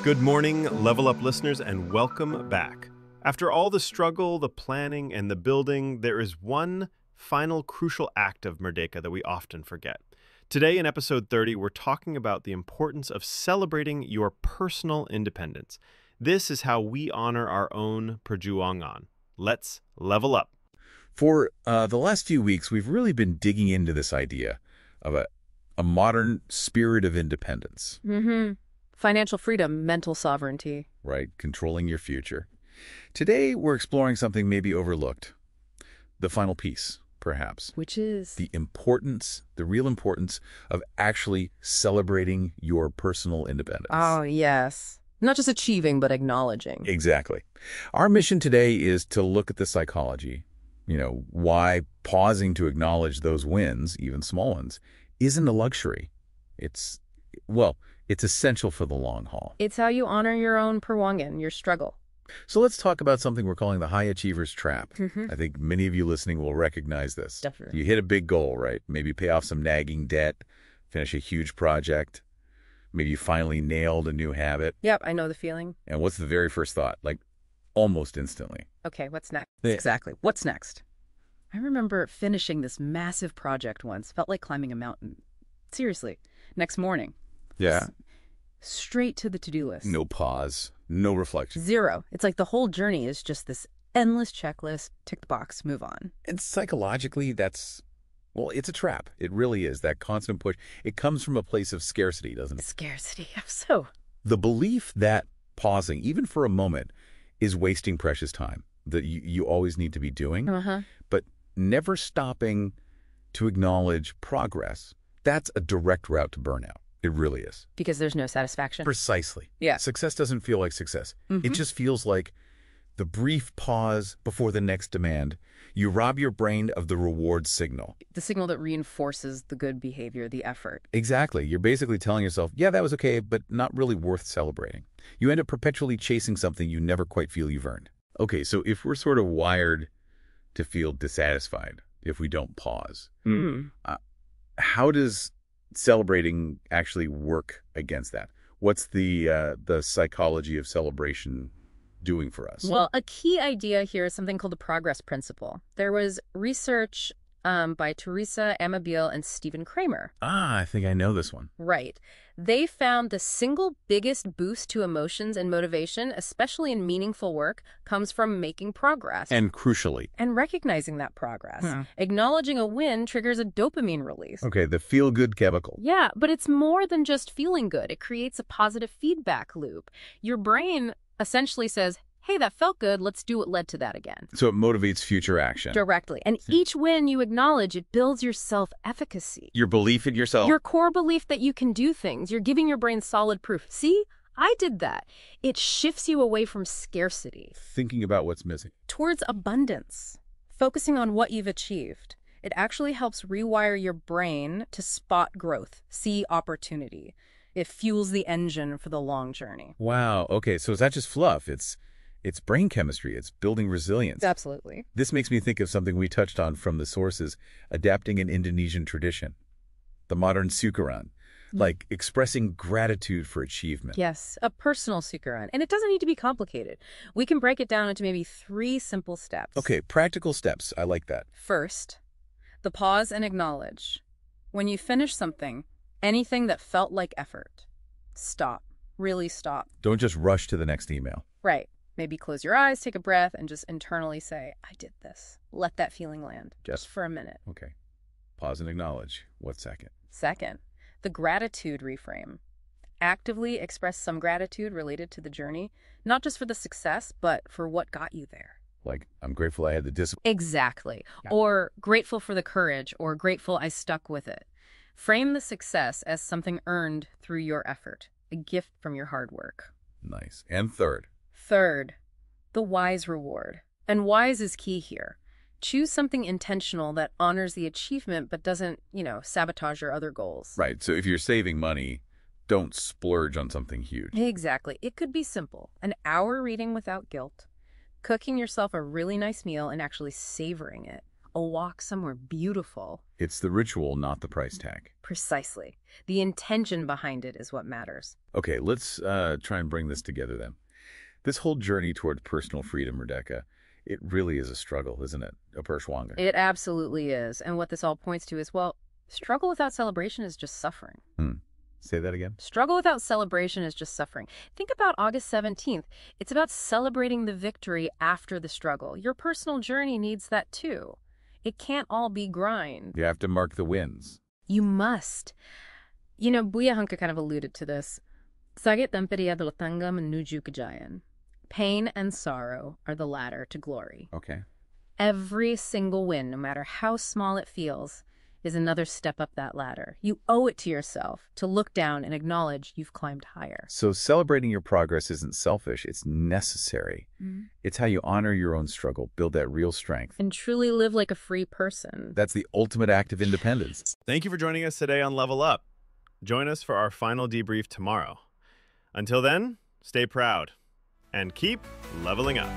Good morning, Level Up listeners, and welcome back. After all the struggle, the planning, and the building, there is one final crucial act of Merdeka that we often forget. Today in episode 30, we're talking about the importance of celebrating your personal independence. This is how we honor our own Perjuangan. Let's level up. For the last few weeks, we've really been digging into this idea of a modern spirit of independence. Financial freedom, mental sovereignty. Right, controlling your future. Today, we're exploring something maybe overlooked. The final piece, perhaps. Which is? The real importance of actually celebrating your personal independence. Oh, yes. Not just achieving, but acknowledging. Exactly. Our mission today is to look at the psychology, why pausing to acknowledge those wins, even small ones, isn't a luxury. It's essential for the long haul. It's how you honor your own Perjuangan, your struggle. So let's talk about something we're calling the high achiever's trap. I think many of you listening will recognize this. Definitely. You hit a big goal, right? Maybe pay off some nagging debt, finish a huge project. Maybe you finally nailed a new habit. Yep, I know the feeling. And what's the very first thought? Like, almost instantly. Okay, what's next? Yeah. Exactly. What's next? I remember finishing this massive project once. Felt like climbing a mountain. Seriously. Next morning. Yeah. Straight to the to-do list. No pause. No reflection. Zero. It's like the whole journey is just this endless checklist. Tick the box, move on. And psychologically, it's a trap. It really is. That constant push. It comes from a place of scarcity, doesn't it? Scarcity. So. The belief that pausing, even for a moment, is wasting precious time that you always need to be doing, but never stopping to acknowledge progress, that's a direct route to burnout. It really is. Because there's no satisfaction. Precisely. Yeah. Success doesn't feel like success. It just feels like the brief pause before the next demand. You rob your brain of the reward signal. The signal that reinforces the good behavior, the effort. Exactly. You're basically telling yourself, yeah, that was okay, but not really worth celebrating. You end up perpetually chasing something you never quite feel you've earned. Okay, so if we're sort of wired to feel dissatisfied if we don't pause, how does celebrating actually work against that? What's the psychology of celebration doing for us? Well, a key idea here is something called the progress principle. There was research by Teresa Amabile and Stephen Kramer. I think I know this one. Right. They found the single biggest boost to emotions and motivation, especially in meaningful work, comes from making progress. And crucially. And recognizing that progress. Acknowledging a win triggers a dopamine release. Okay, the feel-good chemical. Yeah, but it's more than just feeling good. It creates a positive feedback loop. Your brain essentially says, hey, that felt good, let's do what led to that again. So it motivates future action. Directly. And each win you acknowledge, it builds your self-efficacy. Your belief in yourself. Your core belief that you can do things. You're giving your brain solid proof. See, I did that. It shifts you away from scarcity. Thinking about what's missing. Towards abundance. Focusing on what you've achieved. It actually helps rewire your brain to spot growth, see opportunity. It fuels the engine for the long journey. Wow. Okay, so is that just fluff? It's brain chemistry. It's building resilience. Absolutely. This makes me think of something we touched on from the sources, adapting an Indonesian tradition, the modern syukuran, like expressing gratitude for achievement. Yes, a personal syukuran. And it doesn't need to be complicated. We can break it down into maybe 3 simple steps. Okay, practical steps. I like that. First, the pause and acknowledge. When you finish something, anything that felt like effort, stop. Really stop. Don't just rush to the next email. Right. Maybe close your eyes, take a breath, and just internally say, I did this. Let that feeling land. Just for a minute. Okay. Pause and acknowledge. What's second? Second, the gratitude reframe. Actively express some gratitude related to the journey, not just for the success, but for what got you there. Like, I'm grateful I had the discipline. Exactly. Yeah. Or grateful for the courage, or grateful I stuck with it. Frame the success as something earned through your effort, a gift from your hard work. Nice. And third, the wise reward. And wise is key here. Choose something intentional that honors the achievement but doesn't, sabotage your other goals. Right. So if you're saving money, don't splurge on something huge. Exactly. It could be simple. An hour reading without guilt. Cooking yourself a really nice meal and actually savoring it. a walk somewhere beautiful. It's the ritual, not the price tag. Precisely. The intention behind it is what matters. Okay, let's try and bring this together then. This whole journey toward personal freedom, Rebecca, it really is a struggle, isn't it? A Pershwanga. It absolutely is. And what this all points to is, well, struggle without celebration is just suffering. Say that again? Struggle without celebration is just suffering. Think about August 17th. It's about celebrating the victory after the struggle. Your personal journey needs that too. It can't all be grind. You have to mark the wins. You must. You know, Buya Hunka kind of alluded to this. Sagit tamperiya dolotangam nuju kajayan. Pain and sorrow are the ladder to glory. Okay. Every single win, no matter how small it feels, is another step up that ladder. You owe it to yourself to look down and acknowledge you've climbed higher. So celebrating your progress isn't selfish, it's necessary. It's how you honor your own struggle, build that real strength. And truly live like a free person. That's the ultimate act of independence. Thank you for joining us today on Level Up. Join us for our final debrief tomorrow. Until then, stay proud and keep leveling up.